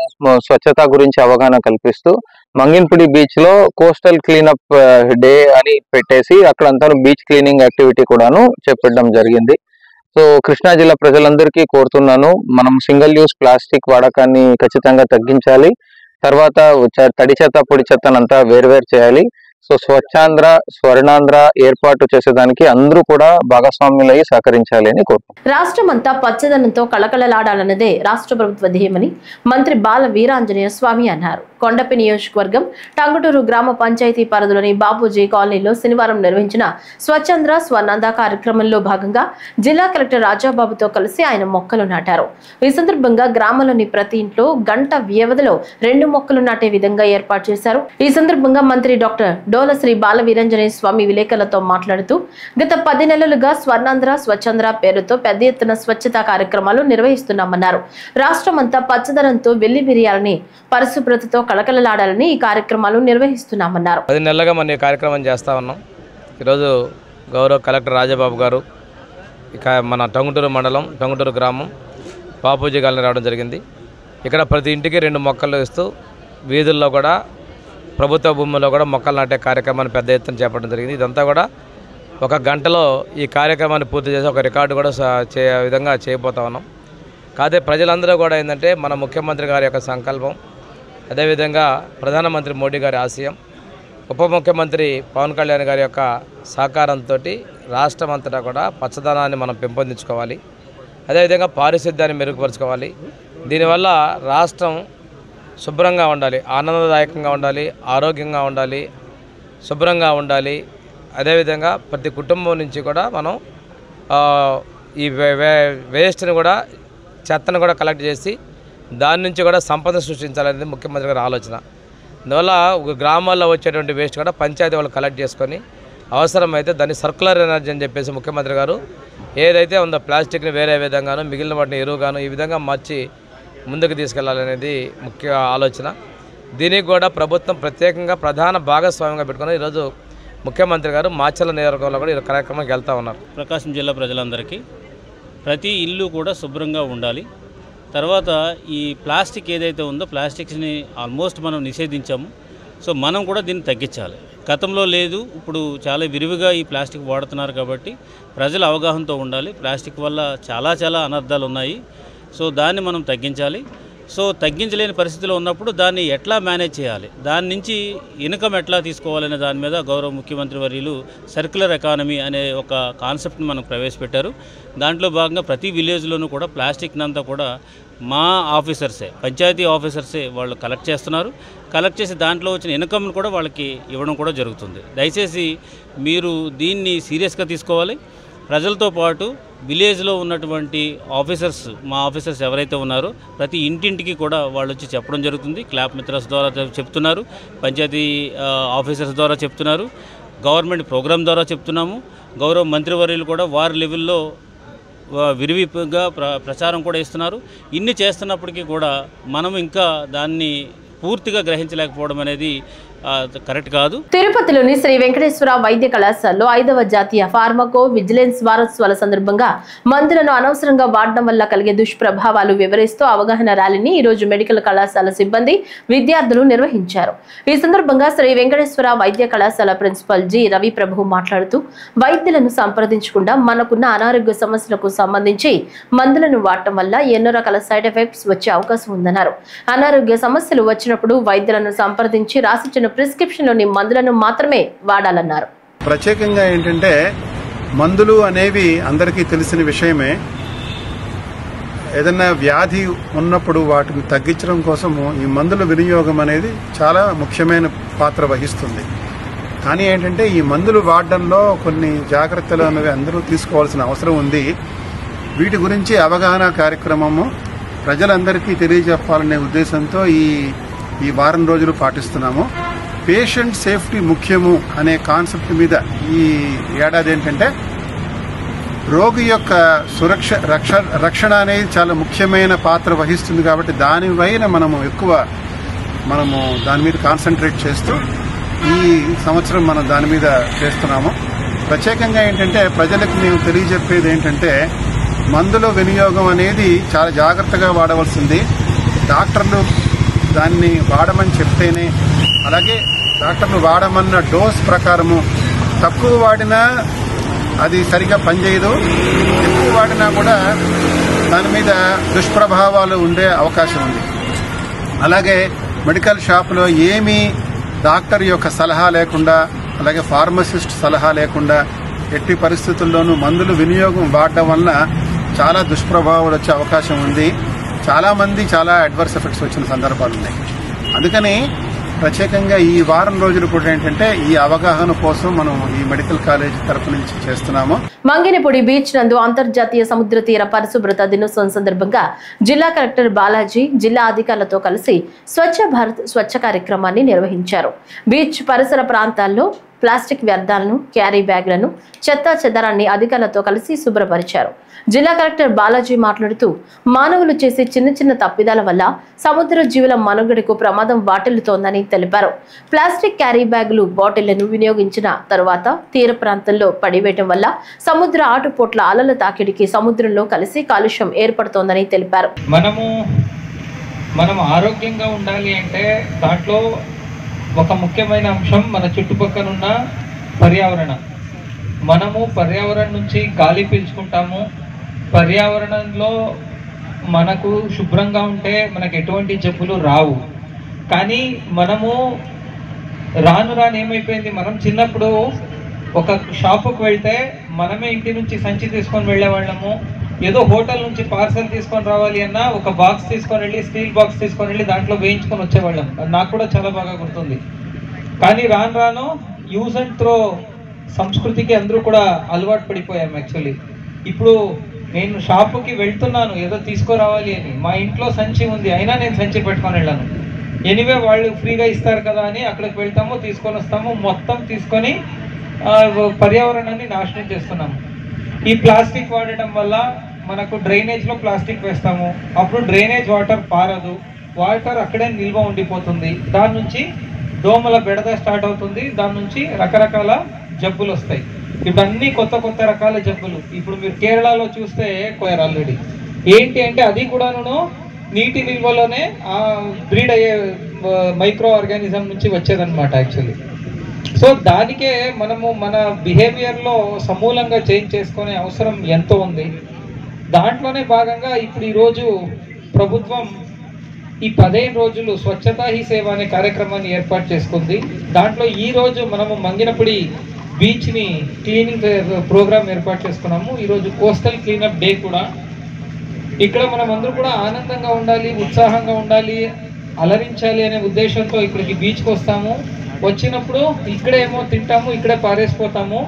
[SPEAKER 9] స్వచ్ఛత గురించి అవగాహన కల్పిస్తూ మంగినపూడి బీచ్ లో కోస్టల్ క్లీనప్ డే అని పెట్టేసి అక్కడంతా బీచ్ క్లీనింగ్ యాక్టివిటీ కూడాను చేపట్టడం జరిగింది. సో కృష్ణా జిల్లా ప్రజలందరికీ కోరుతున్నాను, మనం సింగిల్ యూజ్ ప్లాస్టిక్ వాడకాన్ని ఖచ్చితంగా తగ్గించాలి. తర్వాత తడి చెత్త, పొడి చెత్తనంతా వేరువేరు చేయాలి. సో స్వచ్ఛాంధ్ర, స్వర్ణాంధ్ర ఏర్పాటు చేసేదానికి అందరూ కూడా భాగస్వామ్యులై సహకరించాలి అని కోరుతున్నాను.
[SPEAKER 1] రాష్ట్రమంతా పచ్చదనంతో కళకళలాడాలన్నదే రాష్ట్ర ప్రభుత్వ ధ్యేయమని మంత్రి బాల వీరాంజనేయ స్వామి అన్నారు. కొండపి నియోజకవర్గం టంగుటూరు గ్రామ పంచాయతీ పరిధిలోని బాపూజీ కాలనీలో శనివారం నిర్వహించిన స్వచ్ఛాంధ్ర, స్వర్ణాంధ్ర కార్యక్రమంలో భాగంగా జిల్లా కలెక్టర్ రాజాబాబుతో కలిసి ఆయన మొక్కలు నాటారు. ఈ సందర్భంగా గ్రామంలోని ప్రతి ఇంట్లో గంట వ్యవధిలో 2 మొక్కలు నాటే విధంగా ఏర్పాటు చేశారు. ఈ సందర్భంగా మంత్రి డాక్టర్ డోల శ్రీ బాల వీరాంజనేయ స్వామి విలేకరులతో మాట్లాడుతూ గత 10 నెలలుగా స్వర్ణాంధ్ర, స్వచ్ఛాంధ్ర పేరుతో పెద్ద ఎత్తున స్వచ్ఛతా కార్యక్రమాలు నిర్వహిస్తున్నామన్నారు. రాష్ట్రమంతా పచ్చదనంతో వెల్లివిరియాలని, పరిశుభ్రతతో కళకళలాడాలని ఈ కార్యక్రమాలు నిర్వహిస్తున్నామన్నారు.
[SPEAKER 10] 10 నెలలుగా మనం ఈ కార్యక్రమం చేస్తా ఉన్నాం. ఈరోజు గౌరవ కలెక్టర్ రాజాబాబు గారు మన టంగుటూరు మండలం టంగుటూరు గ్రామం బాపూజీ కాలనీ రావడం జరిగింది. ఇక్కడ ప్రతి ఇంటికి 2 మొక్కలు ఇస్తూ వీధుల్లో కూడా ప్రభుత్వ భూముల్లో కూడా మొక్కలు నాటే కార్యక్రమాన్ని పెద్ద ఎత్తున చేపట్టడం జరిగింది. ఇదంతా కూడా 1 గంటలో ఈ కార్యక్రమాన్ని పూర్తి చేసి ఒక రికార్డు కూడా విధంగా చేయబోతా ఉన్నాం. కాదే ప్రజలందరూ కూడా ఏంటంటే మన ముఖ్యమంత్రి గారి యొక్క సంకల్పం, అదేవిధంగా ప్రధానమంత్రి మోడీ గారి ఆశయం, ఉప ముఖ్యమంత్రి పవన్ కళ్యాణ్ గారి యొక్క సహకారంతో రాష్ట్రం అంతటా కూడా పచ్చదనాన్ని మనం పెంపొందించుకోవాలి. అదేవిధంగా పారిశుద్ధ్యాన్ని మెరుగుపరుచుకోవాలి. దీనివల్ల రాష్ట్రం శుభ్రంగా ఉండాలి, ఆనందదాయకంగా ఉండాలి, ఆరోగ్యంగా ఉండాలి, శుభ్రంగా ఉండాలి. అదేవిధంగా ప్రతి కుటుంబం నుంచి కూడా మనం ఈ వేస్ట్ని కూడా చెత్తను కూడా కలెక్ట్ చేసి దాని నుంచి కూడా సంపద సృష్టించాలనేది ముఖ్యమంత్రి గారి ఆలోచన. అందువల్ల గ్రామాల్లో వచ్చేటువంటి వేస్ట్ కూడా పంచాయతీ వాళ్ళు కలెక్ట్ చేసుకొని అవసరమైతే దాన్ని సర్కులర్ ఎనర్జీ అని చెప్పేసి ముఖ్యమంత్రి గారు ఏదైతే ఉందో ప్లాస్టిక్ని వేరే విధంగాను మిగిలిన వాటిని ఎరువుగాను ఈ విధంగా మార్చి ముందుకు తీసుకెళ్లాలనేది ముఖ్య ఆలోచన. దీనికి కూడా ప్రభుత్వం ప్రత్యేకంగా ప్రధాన భాగస్వామ్యంగా పెట్టుకుని ఈరోజు ముఖ్యమంత్రి గారు మాచర్ల నియోజకవర్గంలో కూడా ఈ కార్యక్రమానికి వెళ్తూ ఉన్నారు.
[SPEAKER 11] ప్రకాశం జిల్లా ప్రజలందరికీ ప్రతి ఇల్లు కూడా శుభ్రంగా ఉండాలి. తర్వాత ఈ ప్లాస్టిక్ ఏదైతే ఉందో ప్లాస్టిక్స్ని ఆల్మోస్ట్ మనం నిషేధించాము. సో మనం కూడా దీన్ని తగ్గించాలి. గతంలో లేదు, ఇప్పుడు చాలా విరివిగా ఈ ప్లాస్టిక్ వాడుతున్నారు కాబట్టి ప్రజల అవగాహనతో ఉండాలి. ప్లాస్టిక్ వల్ల చాలా అనర్థాలు ఉన్నాయి. సో దాన్ని మనం తగ్గించాలి. సో తగ్గించలేని పరిస్థితిలో ఉన్నప్పుడు దాన్ని ఎట్లా మేనేజ్ చేయాలి, దాని నుంచి ఇన్కమ్ ఎట్లా తీసుకోవాలనే దాని మీద గౌరవ ముఖ్యమంత్రి వర్యులు సర్క్యులర్ ఎకానమీ అనే ఒక కాన్సెప్ట్ని మనకు ప్రవేశపెట్టారు. దాంట్లో భాగంగా ప్రతి విలేజ్లోనూ కూడా ప్లాస్టిక్ని అంతా కూడా మా ఆఫీసర్సే, పంచాయతీ ఆఫీసర్సే వాళ్ళు కలెక్ట్ చేస్తున్నారు. కలెక్ట్ చేసి దాంట్లో వచ్చిన ఇన్కమ్ను కూడా వాళ్ళకి ఇవ్వడం కూడా జరుగుతుంది. దయచేసి మీరు దీన్ని సీరియస్గా తీసుకోవాలి. ప్రజలతో పాటు విలేజ్లో ఉన్నటువంటి ఆఫీసర్స్, మా ఆఫీసర్స్ ఎవరైతే ఉన్నారో ప్రతి ఇంటింటికి కూడా వాళ్ళు వచ్చి చెప్పడం జరుగుతుంది. క్లాప్ మిత్రస్ ద్వారా చెప్తున్నారు, పంచాయతీ ఆఫీసర్స్ ద్వారా చెప్తున్నారు, గవర్నమెంట్ ప్రోగ్రాం ద్వారా చెప్తున్నాము. గౌరవ మంత్రివర్యులు కూడా వారి లెవెల్లో విరివిగా ప్రచారం కూడా ఇస్తున్నారు. ఇన్ని చేస్తున్నప్పటికీ కూడా మనం ఇంకా దాన్ని పూర్తిగా గ్రహించలేకపోవడం అనేది కరెక్ట్ కాదు.
[SPEAKER 1] తిరుపతిలోని శ్రీ వెంకటేశ్వర వైద్య కళాశాలలో 5వ జాతీయ ఫార్మకో విజిలెన్స్ వారోత్సవాల సందర్భంగా మందులను అనవసరంగా వాడడం వల్ల కలిగే దుష్ప్రభావాలు వివరిస్తూ అవగాహన ర్యాలీని ఈ రోజు మెడికల్ కళాశాల సిబ్బంది విద్యార్థులు నిర్వహించారు. ఈ సందర్భంగా శ్రీ వెంకటేశ్వర వైద్య కళాశాల ప్రిన్సిపల్ జి రవి ప్రభు మాట్లాడుతూ వైద్యులను సంప్రదించకుండా మనకున్న అనారోగ్య సమస్యలకు సంబంధించి మందులను వాడటం వల్ల ఎన్నో రకాల సైడ్ ఎఫెక్ట్స్ వచ్చే అవకాశం ఉందన్నారు. అనారోగ్య సమస్యలు వచ్చినప్పుడు వైద్యులను సంప్రదించి రాసిచ్చిన ప్రిస్క్రిప్షన్లోని మందులను మాత్రమే వాడాలన్నారు.
[SPEAKER 12] ప్రత్యేకంగా ఏంటంటే మందులు అనేవి అందరికీ తెలిసిన విషయమే. ఏదైనా వ్యాధి ఉన్నప్పుడు వాటిని తగ్గించడం కోసము ఈ మందుల వినియోగం అనేది చాలా ముఖ్యమైన పాత్ర వహిస్తుంది. కానీ ఏంటంటే ఈ మందులు వాడడంలో కొన్ని జాగ్రత్తలు అనేవి అందరూ తీసుకోవాల్సిన అవసరం ఉంది. వీటి గురించి అవగాహన కార్యక్రమము ప్రజలందరికీ తెలియజెప్పాలనే ఉద్దేశంతో ఈ వారం రోజులు పాటిస్తున్నాము. పేషెంట్ సేఫ్టీ ముఖ్యము అనే కాన్సెప్ట్ మీద ఈ ఏడాది ఏంటంటే రోగి యొక్క రక్షణ అనేది చాలా ముఖ్యమైన పాత్ర వహిస్తుంది. కాబట్టి దానిపైన మనము దాని మీద కాన్సన్ట్రేట్ చేస్తూ ఈ సంవత్సరం మనం దాని మీద చేస్తున్నాము. ప్రత్యేకంగా ఏంటంటే ప్రజలకు మేము తెలియజెప్పేది ఏంటంటే మందుల వినియోగం అనేది చాలా జాగ్రత్తగా వాడవలసింది. డాక్టర్లు దాన్ని వాడమని చెప్తేనే, అలాగే డాక్టర్లు వాడమన్న డోస్ ప్రకారము తక్కువ వాడినా అది సరిగా పనిచేయదు, ఎక్కువ వాడినా కూడా దాని మీద దుష్ప్రభావాలు ఉండే అవకాశం ఉంది. అలాగే మెడికల్ షాపులో ఏమీ డాక్టర్ యొక్క సలహా లేకుండా, అలాగే ఫార్మసిస్ట్ సలహా లేకుండా ఎట్టి పరిస్థితుల్లోనూ మందులు వినియోగం వాడడం వల్ల చాలా దుష్ప్రభావాలు వచ్చే అవకాశం ఉంది. చాలామంది చాలా అడ్వర్స్ ఎఫెక్ట్స్ వచ్చిన సందర్భాలు ఉన్నాయి. అందుకని ప్రత్యేకంగా ఈ వారం రోజులు కూడా ఏంటంటే ఈ అవగాహన కోసం మనం ఈ మెడికల్ కాలేజ్ తరపు నుంచి చేస్తున్నాము.
[SPEAKER 1] మంగినపూడి బీచ్ నందు అంతర్జాతీయ సముద్ర తీర పరిశుభ్రత దినోత్సవం సందర్భంగా జిల్లా కలెక్టర్ బాలాజీ జిల్లా అధికారులతో కలిసి స్వచ్ఛ భారత్ స్వచ్ఛ కార్యక్రమాన్ని నిర్వహించారు. బీచ్ పరిసర ప్రాంతాల్లో ప్లాస్టిక్ వ్యర్థాలను, క్యారీ బ్యాగ్లను, చెత్తా చెదారాన్ని అధికారులతో కలిసి శుభ్రపరిచారు. జిల్లా కలెక్టర్ బాలాజీ మాట్లాడుతూ మానవులు చేసే చిన్న చిన్న తప్పిదాల వల్ల సముద్ర జీవుల మనుగడకు ప్రమాదం వాటిల్లుతోందని తెలిపారు. ప్లాస్టిక్ క్యారీ బ్యాగులు, బాటిళ్లను వినియోగించిన తరువాత తీర ప్రాంతంలో పడివేయటం వల్ల సముద్ర ఆటుపోట్ల అలల తాకిడికి సముద్రంలో కలిసి కాలుష్యం ఏర్పడుతోందని తెలిపారు.
[SPEAKER 13] మనం ఆరోగ్యంగా ఉండాలి అంటే దాంట్లో ఒక ముఖ్యమైన అంశం మన చుట్టుపక్కల ఉన్న పర్యావరణం. మనము పర్యావరణం నుంచి గాలి పీల్చుకుంటాము. పర్యావరణంలో మనకు శుభ్రంగా ఉంటే మనకు ఎటువంటి జబ్బులు రావు. కానీ మనము రాను ఏమైపోయింది, మనం చిన్నప్పుడు ఒక షాపుకు వెళ్తే మనమే ఇంటి నుంచి సంచి తీసుకొని వెళ్ళేవాళ్ళము. ఏదో హోటల్ నుంచి పార్సల్ తీసుకొని రావాలి అన్నా ఒక బాక్స్ తీసుకొని వెళ్ళి, స్టీల్ బాక్స్ తీసుకొని వెళ్ళి దాంట్లో వేయించుకొని వచ్చేవాళ్ళం. అది నాకు కూడా చాలా బాగా గుర్తుంది. కానీ రాను యూజ్ అండ్ త్రో సంస్కృతికి అందరూ కూడా అలవాటు పడిపోయాం. యాక్చువల్లీ ఇప్పుడు నేను షాపుకి వెళ్తున్నాను ఏదో తీసుకురావాలి అని, మా ఇంట్లో సంచి ఉంది అయినా నేను సంచి పెట్టుకొని వెళ్ళాను. ఎనీవే వాళ్ళు ఫ్రీగా ఇస్తారు కదా అని అక్కడికి వెళ్తాము, తీసుకొని వస్తాము, మొత్తం తీసుకొని పర్యావరణాన్ని నాశనం చేస్తున్నాము. ఈ ప్లాస్టిక్ వాడటం వల్ల మనకు డ్రైనేజ్లో ప్లాస్టిక్ వేస్తాము, అప్పుడు డ్రైనేజ్ వాటర్ పారదు, వాటర్ అక్కడే నిల్వ ఉండిపోతుంది. దాని నుంచి దోమల బెడద స్టార్ట్ అవుతుంది. దాని నుంచి రకరకాల జబ్బులు వస్తాయి. ఇప్పుడు అన్ని కొత్త రకాల జబ్బులు. ఇప్పుడు మీరు కేరళలో చూస్తే ఆల్రెడీ ఏంటి అంటే అది కూడాను నీటి నిల్వలోనే బ్రీడ్ అయ్యే మైక్రో ఆర్గానిజం నుంచి వచ్చేదన్నమాట యాక్చువల్లీ. సో దానికే మనము మన బిహేవియర్లో సమూలంగా చేంజ్ చేసుకునే అవసరం ఎంతో ఉంది. దాంట్లోనే భాగంగా ఇప్పుడు ఈరోజు ప్రభుత్వం ఈ 15 రోజులు స్వచ్ఛతా హీ సేవ అనే కార్యక్రమాన్ని ఏర్పాటు చేసుకుంది. దాంట్లో ఈరోజు మనము మంగినపూడి బీచ్ని క్లీనింగ్ ప్రోగ్రామ్ ఏర్పాటు చేసుకున్నాము. ఈరోజు కోస్టల్ క్లీనప్ డే కూడా. ఇక్కడ మనం అందరూ కూడా ఆనందంగా ఉండాలి, ఉత్సాహంగా ఉండాలి, అలరించాలి అనే ఉద్దేశంతో ఇక్కడికి బీచ్కి వస్తాము. వచ్చినప్పుడు ఇక్కడేమో తింటాము, ఇక్కడే పారేసిపోతాము.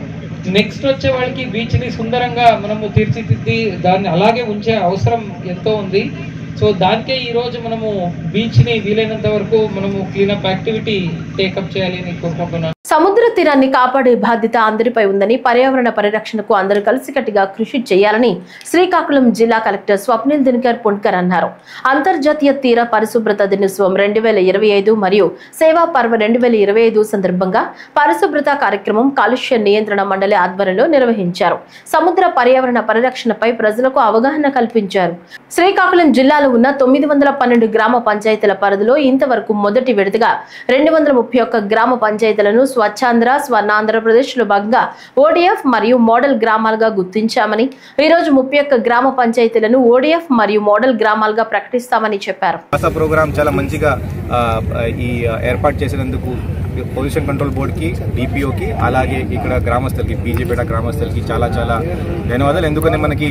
[SPEAKER 13] నెక్స్ట్ వచ్చే వాళ్ళకి బీచ్ని సుందరంగా మనము తీర్చిదిద్ది దాన్ని అలాగే ఉంచే అవసరం ఎంతో ఉంది. సో దానికే ఈరోజు మనము బీచ్ని వీలైనంత వరకు మనము క్లీనప్ యాక్టివిటీ టేకప్ చేయాలి అని కోరుకుంటున్నాను.
[SPEAKER 1] సముద్ర తీరాన్ని కాపాడే బాధ్యత అందరిపై ఉందని, పర్యావరణ పరిరక్షణకు అందరూ కలిసికట్టుగా కృషి చేయాలని శ్రీకాకుళం జిల్లా కలెక్టర్ స్వప్నిల్ దినకర్ పుణ్కర్ అన్నారు. అంతర్జాతీయ తీర పరిశుభ్రత దినోత్సవం 2025 మరియు సేవా పర్వ 2025 సందర్భంగా పరిశుభ్రత కార్యక్రమం కాలుష్య నియంత్రణ మండలి ఆధ్వర్యంలో నిర్వహించారు. సముద్ర పర్యావరణ పరిరక్షణపై ప్రజలకు అవగాహన కల్పించారు. శ్రీకాకుళం జిల్లాలో ఉన్న 912 గ్రామ పంచాయతీల పరిధిలో ఇంతవరకు మొదటి విడతగా 231 గ్రామ పంచాయతీలను స్వచ్ఛాంధ్ర స్వర్ణాంధ్రప్రదేశ్ లో భాగంగా ఓడిఎఫ్ మరియు మోడల్ గ్రామాలుగా గుర్తించామని, ఈ రోజు 31 గ్రామ పంచాయతీలను ఓడిఎఫ్ మరియు మోడల్ గ్రామాలుగా ప్రకటిస్తామని చెప్పారు.
[SPEAKER 14] ప్రోగ్రామ్ చాలా మంచిగా ఈ ఏర్పాటు చేసినందుకు పొల్యూషన్ కంట్రోల్ బోర్డుకి, డిపిఓకి, అలాగే ఇక్కడ గ్రామస్తులకి, బీజేపేట గ్రామస్తులకి చాలా ధన్యవాదాలు. ఎందుకంటే మనకి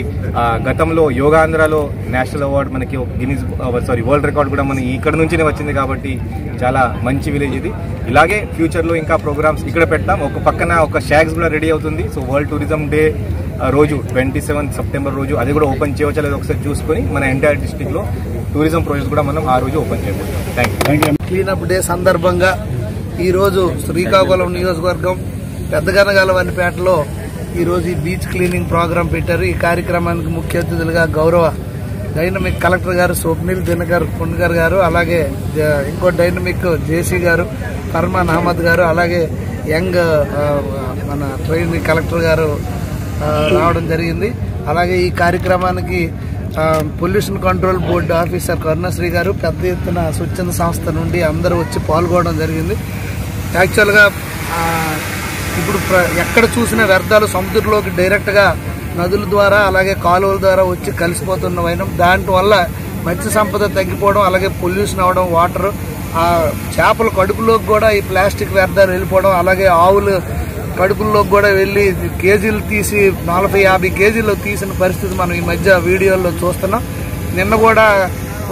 [SPEAKER 14] గతంలో యోగాంధ్రలో నేషనల్ అవార్డు, మనకి వరల్డ్ రికార్డ్ కూడా మనకి ఇక్కడ నుంచినే వచ్చింది. కాబట్టి చాలా మంచి విలేజ్ ఇది. ఇలాగే ఫ్యూచర్లో ఇంకా ప్రోగ్రామ్స్ ఇక్కడ పెడతాం. ఒక పక్కన ఒక షాగ్స్ కూడా రెడీ అవుతుంది. సో వరల్డ్ టూరిజం డే రోజు 27 సెప్టెంబర్ రోజు అది కూడా ఓపెన్ చేయవచ్చు. లేదా ఒకసారి చూసుకొని మన ఎన్టీఆర్ డిస్ట్రిక్ట్లో టూరిజం ప్రాజెక్ట్ కూడా మనం ఆ రోజు ఓపెన్ చేయబోతున్నాం. Thank you.
[SPEAKER 15] క్లీనప్ డే సందర్భంగా ఈరోజు శ్రీకాకుళం నియోజకవర్గం పెద్దగనగలవనిపేటలో ఈరోజు ఈ బీచ్ క్లీనింగ్ ప్రోగ్రాం పెట్టారు. ఈ కార్యక్రమానికి ముఖ్య అతిథులుగా గౌరవ డైనమిక్ కలెక్టర్ గారు స్వప్నిల్ దినకర్ పుణ్కర్ గారు, అలాగే ఇంకో డైనమిక్ జేసీ గారు ఫర్మాన్ అహ్మద్ గారు, అలాగే యంగ్ మన ట్రైనింగ్ కలెక్టర్ గారు రావడం జరిగింది. అలాగే ఈ కార్యక్రమానికి pollution control board officer Karunasri గారు, పెద్ద ఎత్తున స్వచ్ఛంద సంస్థ నుండి అందరూ వచ్చి పాల్గొనడం జరిగింది. యాక్చువల్గా ఇప్పుడు ఎక్కడ చూసిన వ్యర్థాలు సముద్రంలోకి డైరెక్ట్గా నదుల ద్వారా అలాగే కాలువల ద్వారా వచ్చి కలిసిపోతున్న వైనం, దాంట్వల్ల మత్స్య సంపద తగ్గిపోవడం, అలాగే పొల్యూషన్ అవడం, వాటర్ చేపల కడుపులోకి కూడా ఈ ప్లాస్టిక్ వ్యర్థాలు వెళ్ళిపోవడం, అలాగే ఆవులు కడుపుల్లోకి కూడా వెళ్ళి కేజీలు తీసి 40-50 కేజీలు తీసిన పరిస్థితి మనం ఈ మధ్య వీడియోల్లో చూస్తున్నాం. నిన్న కూడా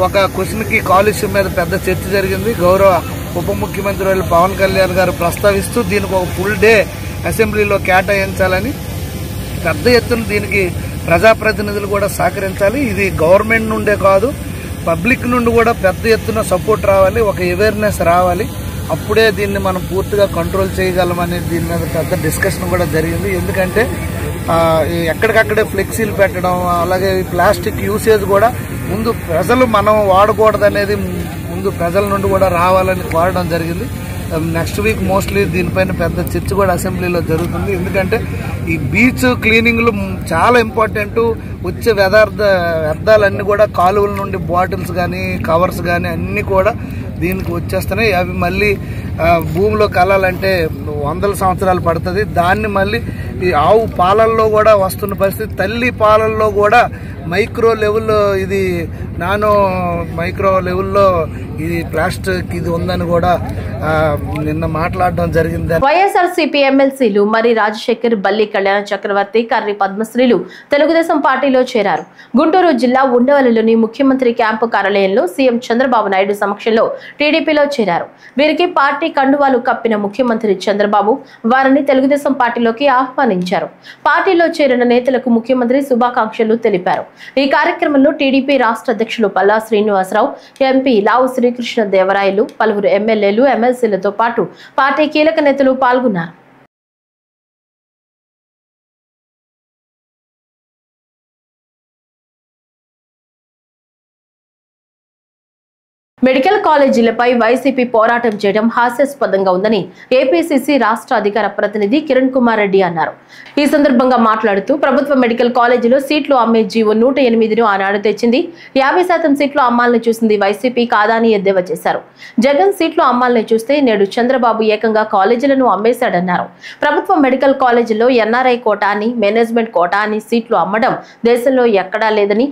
[SPEAKER 15] ఒక క్వశ్చన్కి కాలుష్యం మీద పెద్ద చర్చ జరిగింది. గౌరవ ఉప ముఖ్యమంత్రి పవన్ కళ్యాణ్ గారు ప్రస్తావిస్తూ దీనికి ఒక ఫుల్ డే అసెంబ్లీలో కేటాయించాలని, పెద్ద ఎత్తున దీనికి ప్రజాప్రతినిధులు కూడా సహకరించాలి. ఇది గవర్నమెంట్ నుండే కాదు, పబ్లిక్ నుండి కూడా పెద్ద ఎత్తున సపోర్ట్ రావాలి, ఒక అవేర్నెస్ రావాలి. అప్పుడే దీన్ని మనం పూర్తిగా కంట్రోల్ చేయగలమని దీని మీద పెద్ద డిస్కషన్ కూడా జరిగింది. ఎందుకంటే ఎక్కడికక్కడే ఫ్లెక్సీలు పెట్టడం, అలాగే ప్లాస్టిక్ యూసేజ్ కూడా ముందు ప్రజలు మనం వాడకూడదు అనేది ముందు ప్రజల నుండి కూడా రావాలని కోరడం జరిగింది. నెక్స్ట్ వీక్ మోస్ట్లీ దీనిపైన పెద్ద చర్చ కూడా అసెంబ్లీలో జరుగుతుంది. ఎందుకంటే ఈ బీచ్ క్లీనింగ్లు చాలా ఇంపార్టెంట్. వచ్చే వ్యర్థాలన్నీ కూడా కాలువల నుండి బాటిల్స్ కానీ కవర్స్ కానీ అన్నీ కూడా దీనికి వచ్చేస్తున్నాయి. అవి మళ్ళీ భూమిలో కలాలంటే వందల సంవత్సరాలు పడుతుంది. దాన్ని మళ్ళీ ఈ ఆవు పాలల్లో కూడా వస్తున్న పరిస్థితి. తల్లి పాలల్లో కూడా మైక్రో లెవెల్లో ఇది మైక్రో లెవెల్లో ఇది ప్లాస్టిక్ ఇది ఉందని కూడా నిన్న మాట్లాడడం జరిగింది.
[SPEAKER 1] వైఎస్ఆర్సీపీ ఎమ్మెల్సీలు మరి రాజశేఖర్, బల్లి కళ్యాణ చక్రవర్తి, కర్రి పద్మశ్రీలు తెలుగుదేశం పార్టీలో చేరారు. గుంటూరు జిల్లా ఉండవల్లిలోని ముఖ్యమంత్రి క్యాంపు కార్యాలయంలో సీఎం చంద్రబాబు నాయుడు సమక్షంలో టీడీపీలో చేరారు. వీరికి పార్టీ కండువాలు కప్పిన ముఖ్యమంత్రి చంద్రబాబు వారిని తెలుగుదేశం పార్టీలోకి ఆహ్వానించారు. పార్టీలో చేరిన నేతలకు ముఖ్యమంత్రి శుభాకాంక్షలు తెలిపారు. ఈ కార్యక్రమంలో టీడీపీ రాష్ట్ర అధ్యక్షులు పల్లా శ్రీనివాసరావు, ఎంపీ లావు శ్రీకృష్ణ దేవరాయలు, పలువురు ఎమ్మెల్యేలు, ఎమ్మెల్సీలతో పాటు పార్టీ కీలక నేతలు పాల్గొన్నారు. మెడికల్ కాలేజీలపై వైసీపీ పోరాటం చేయడం హాస్యాస్పదంగా ఉందని ఏపీసీసీ రాష్ట్ర అధికార ప్రతినిధి కిరణ్ కుమార్ రెడ్డి అన్నారు. ఈ సందర్భంగా మాట్లాడుతూ ప్రభుత్వ మెడికల్ కాలేజీలో సీట్లు అమ్మే జీవో 108ను ఆనాడు తెచ్చింది. 50% సీట్లు అమ్మాలని చూసింది వైసీపీ కాదా అని ఎద్దేవా చేశారు. జగన్ సీట్లు అమ్మాలని చూస్తే నేడు చంద్రబాబు ఏకంగా కాలేజీలను అమ్మేశాడన్నారు. ప్రభుత్వ మెడికల్ కాలేజీల్లో ఎన్ఆర్ఐ కోటా అని, మేనేజ్మెంట్ కోటా అని సీట్లు అమ్మడం దేశంలో ఎక్కడా లేదని,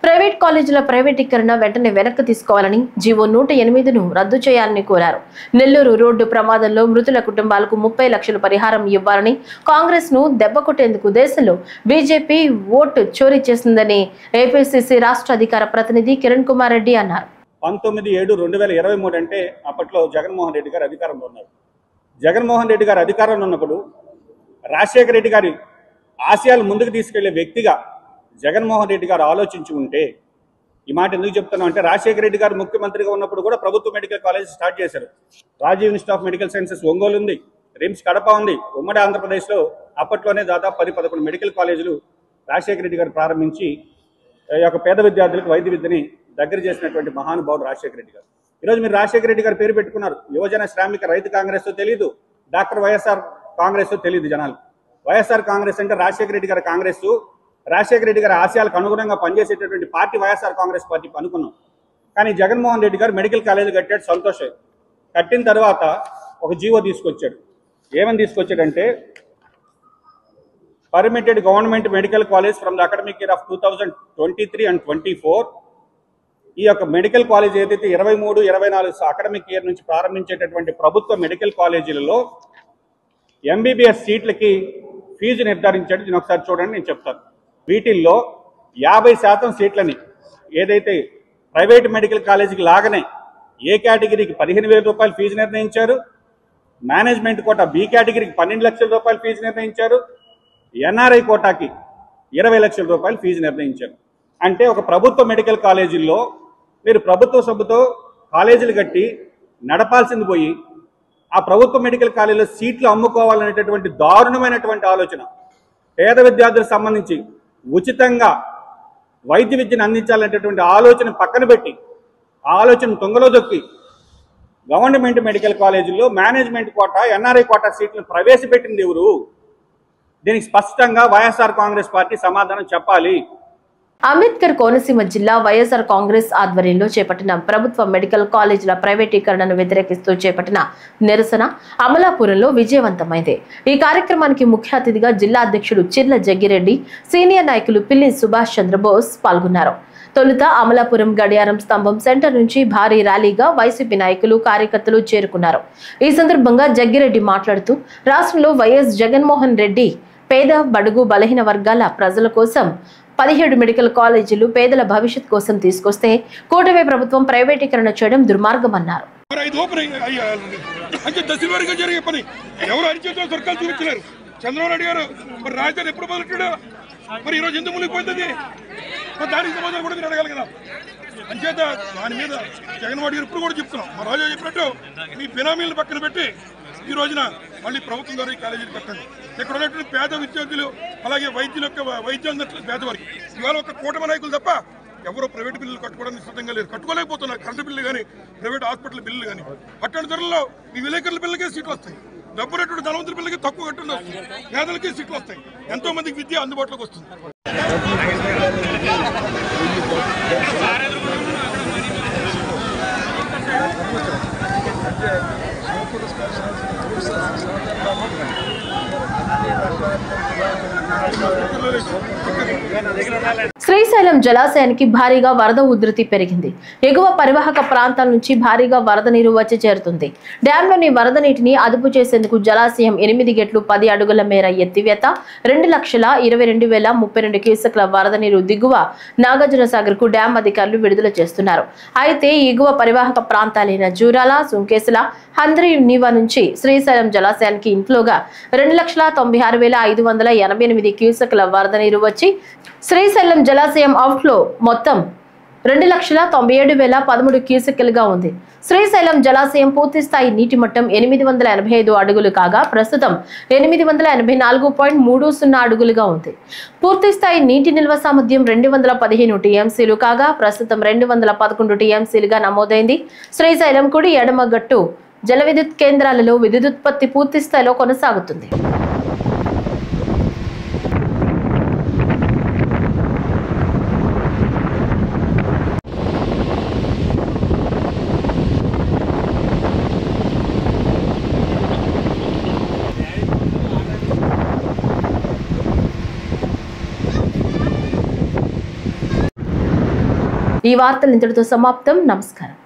[SPEAKER 1] ప్రైవేట్ కాలేజీల ప్రైవేటీకరణ వెంటనే వెనక్కి తీసుకోవాలని, జీవో 108ను రద్దు చేయాలని కోరారు. నెల్లూరు రోడ్డు ప్రమాదంలో మృతుల కుటుంబాలకు 30 లక్షల పరిహారం ఇవ్వాలని, కాంగ్రెస్ ను దెబ్బకొట్టేందుకు దేశంలో బీజేపీ ఓటు చోరీ చేసిందని ఏపీసీసీ రాష్ట్ర అధికార ప్రతినిధి కిరణ్ కుమార్ రెడ్డి అన్నారు.
[SPEAKER 16] 19/7/2023 అంటే అప్పట్లో జగన్మోహన్ రెడ్డి గారు అధికారంలో ఉన్నారు. జగన్మోహన్ రెడ్డి గారు అధికారంలో ఉన్నప్పుడు రాజశేఖర రెడ్డి గారి ఆశయాలు ముందుకు తీసుకెళ్లే వ్యక్తిగా జగన్మోహన్ రెడ్డి గారు ఆలోచించి ఉంటే, ఈ మాట ఎందుకు చెప్తున్నాం అంటే, రాజశేఖర రెడ్డి గారు ముఖ్యమంత్రిగా ఉన్నప్పుడు కూడా ప్రభుత్వ మెడికల్ కాలేజ్ స్టార్ట్ చేశారు. Rajiv institute of medical sciences Ongole ఉంది, రిమ్స్ కడప ఉంది. ఉమ్మడి ఆంధ్రప్రదేశ్లో అప్పట్లోనే దాదాపు 10-11 మెడికల్ కాలేజీలు రాజశేఖర రెడ్డి గారు ప్రారంభించి ఈ యొక్క పేద విద్యార్థులకు వైద్య విద్యని దగ్గర చేసినటువంటి మహానుభావుడు రాజశేఖర రెడ్డి గారు. ఈరోజు మీరు రాజశేఖర రెడ్డి గారు పేరు పెట్టుకున్నారు. యువజన శ్రామిక రైతు కాంగ్రెస్ తెలియదు, డాక్టర్ వైఎస్ఆర్ కాంగ్రెస్ తెలియదు జనాలు. వైఎస్ఆర్ కాంగ్రెస్ అంటే రాజశేఖర రెడ్డి గారి కాంగ్రెస్, రాజశేఖర రెడ్డి గారి ఆశయాలకు అనుగుణంగా పనిచేసేటటువంటి పార్టీ వైఎస్ఆర్ కాంగ్రెస్ పార్టీ అనుకున్నాం. కానీ జగన్మోహన్ రెడ్డి గారు మెడికల్ కాలేజీ కట్టాడు, సంతోషం. కట్టిన తర్వాత ఒక జీవో తీసుకొచ్చాడు. ఏమని తీసుకొచ్చాడంటే, permitted government medical college from the academic year of 2023 and 24. ఈ యొక్క మెడికల్ కాలేజ్ ఏదైతే 23-24 అకాడమిక్ ఇయర్ నుంచి ప్రారంభించేటటువంటి ప్రభుత్వ మెడికల్ కాలేజీలలో ఎంబీబీఎస్ సీట్లకి ఫీజు నిర్ధారించాడు. దీని ఒకసారి చూడండి, నేను చెప్తాను. వీటిల్లో 50% సీట్లని ఏదైతే ప్రైవేట్ మెడికల్ కాలేజీకి లాగానే ఏ కేటగిరీకి 15,000 రూపాయలు ఫీజు నిర్ణయించారు, మేనేజ్మెంట్ కోటా బి కేటగిరీకి 12 లక్షల రూపాయలు ఫీజు నిర్ణయించారు, ఎన్ఆర్ఐ కోటాకి 20 లక్షల రూపాయలు ఫీజు నిర్ణయించారు. అంటే ఒక ప్రభుత్వ మెడికల్ కాలేజీల్లో మీరు ప్రభుత్వ సొమ్ముతో కాలేజీలు కట్టి నడపాల్సింది పోయి ఆ ప్రభుత్వ మెడికల్ కాలేజీలో సీట్లు అమ్ముకోవాలనేటటువంటి దారుణమైనటువంటి ఆలోచన, పేద విద్యార్థులకు సంబంధించి ఉచితంగా వైద్య విద్యను అందించాలనేటటువంటి ఆలోచన పక్కన పెట్టి, ఆ ఆలోచన తొంగలో దొక్కి గవర్నమెంట్ మెడికల్ కాలేజీల్లో మేనేజ్మెంట్ కోటా, ఎన్ఆర్ఐ కోటా సీట్లను ప్రవేశపెట్టింది ఎవరు? దీనికి స్పష్టంగా వైఎస్ఆర్ కాంగ్రెస్ పార్టీ సమాధానం చెప్పాలి.
[SPEAKER 1] అంబేద్కర్ కోనసీమ జిల్లా వైఎస్ఆర్ కాంగ్రెస్ ఆధ్వర్యంలో చేపట్టిన ప్రభుత్వ మెడికల్ కాలేజీల ప్రైవేటీకరణను వ్యతిరేకిస్తూ చేపట్టిన నిరసన అమలాపురంలో విజయవంతమైంది. ఈ కార్యక్రమానికి ముఖ్య అతిథిగా జిల్లా అధ్యక్షుడు చిర్ల జగ్గిరెడ్డి, సీనియర్ నాయకులు పిల్లి సుభాష్ చంద్రబోస్ పాల్గొన్నారు. తొలుత అమలాపురం గడియారం స్తంభం సెంటర్ నుంచి భారీ ర్యాలీగా వైసీపీ నాయకులు, కార్యకర్తలు చేరుకున్నారు. ఈ సందర్భంగా జగ్గిరెడ్డి మాట్లాడుతూ, రాష్ట్రంలో వైఎస్ జగన్మోహన్ రెడ్డి పేద, బడుగు, బలహీన వర్గాల ప్రజల కోసం 17 మెడికల్ కాలేజీలు పేదల భవిష్యత్ కోసం తీసుకొస్తే కూటమి ప్రభుత్వం ప్రైవేటీకరణ చేయడం దుర్మార్గమన్నారు.
[SPEAKER 17] చంద్రబాబు నాయుడు గారు మరి రాజధాని ఎప్పుడు మొదలెట్టాడు? మరి ఈరోజు ఎందుకు మునిగిపోతుంది? దానికి సమాధానం కూడా మీరు అడగాలి కదా. అంచేత దాని మీద జగన్మోహన్ గారు ఇప్పుడు కూడా చెప్తున్నాం, మా రాజా చెప్పినట్టు మీ బినామీలను పక్కన పెట్టి ఈ రోజున మళ్ళీ ప్రభుత్వం ద్వారా ఈ కాలేజీలు కట్టండి. ఇక్కడ ఉన్నటువంటి పేద విద్యార్థులు అలాగే వైద్యుల యొక్క వైద్యం పేదవారికి ఇవాళ ఒక కూటమి నాయకులు తప్ప ఎవరో ప్రైవేట్ బిల్లులు కట్టుకోవడానికి సిద్ధంగా లేరు, కట్టుకోలేకపోతున్నారు. కరెంటు బిల్లు కానీ ప్రైవేట్ హాస్పిటల్ బిల్లులు కానీ. అట్లాంటి ధరల్లో ఈ విలేకరుల బిల్లుకే సీట్లు వస్తాయి, డబ్బునటువంటి ధనవంతుల బిల్లుకి తక్కువ కట్టండి వస్తుంది, పేదలకి సీట్లు వస్తాయి, ఎంతో మందికి విద్య అందుబాటులోకి వస్తుంది.
[SPEAKER 1] శ్రీశైలం జలాశయానికి భారీగా వరద ఉధృతి పెరిగింది. ఎగువ పరివాహక ప్రాంతాల నుంచి భారీగా వరద నీరు వచ్చి చేరుతుంది. డ్యాంలోని వరద నీటిని అదుపు చేసేందుకు జలాశయం 8 గేట్లు 10 అడుగుల మేర ఎత్తివేత, 2,22,032 క్యూసెక్ల వరద నీరు దిగువ నాగార్జున సాగర్ కు డ్యాం అధికారులు విడుదల చేస్తున్నారు. అయితే ఎగువ పరివాహక ప్రాంతాలైన జూరాల, సుంకేసుల, హంద్రి నీవా నుంచి శ్రీశైలం జలాశయానికి ఇంట్లోగా 2,96,588 క్యూసెక్ల వరద నీరు వచ్చి శ్రీశైలం జలాశయం అవుట్ఫ్లో మొత్తం 2,97,013 క్యూసెక్లుగా ఉంది. శ్రీశైలం జలాశయం పూర్తిస్థాయి నీటి మట్టం 885 అడుగులు కాగా ప్రస్తుతం 884.30 అడుగులుగా ఉంది. పూర్తిస్థాయి నీటి నిల్వ సామర్థ్యం 215 టీఎంసీలు కాగా ప్రస్తుతం 211 టీఎంసీలుగా నమోదైంది. శ్రీశైలం కుడి ఎడమ గట్టు జల విద్యుత్ కేంద్రాలలో విద్యుదుత్పత్తి పూర్తి స్థాయిలో కొనసాగుతుంది. ఈ వార్తలు ఇంతటితో సమాప్తం. నమస్కారం.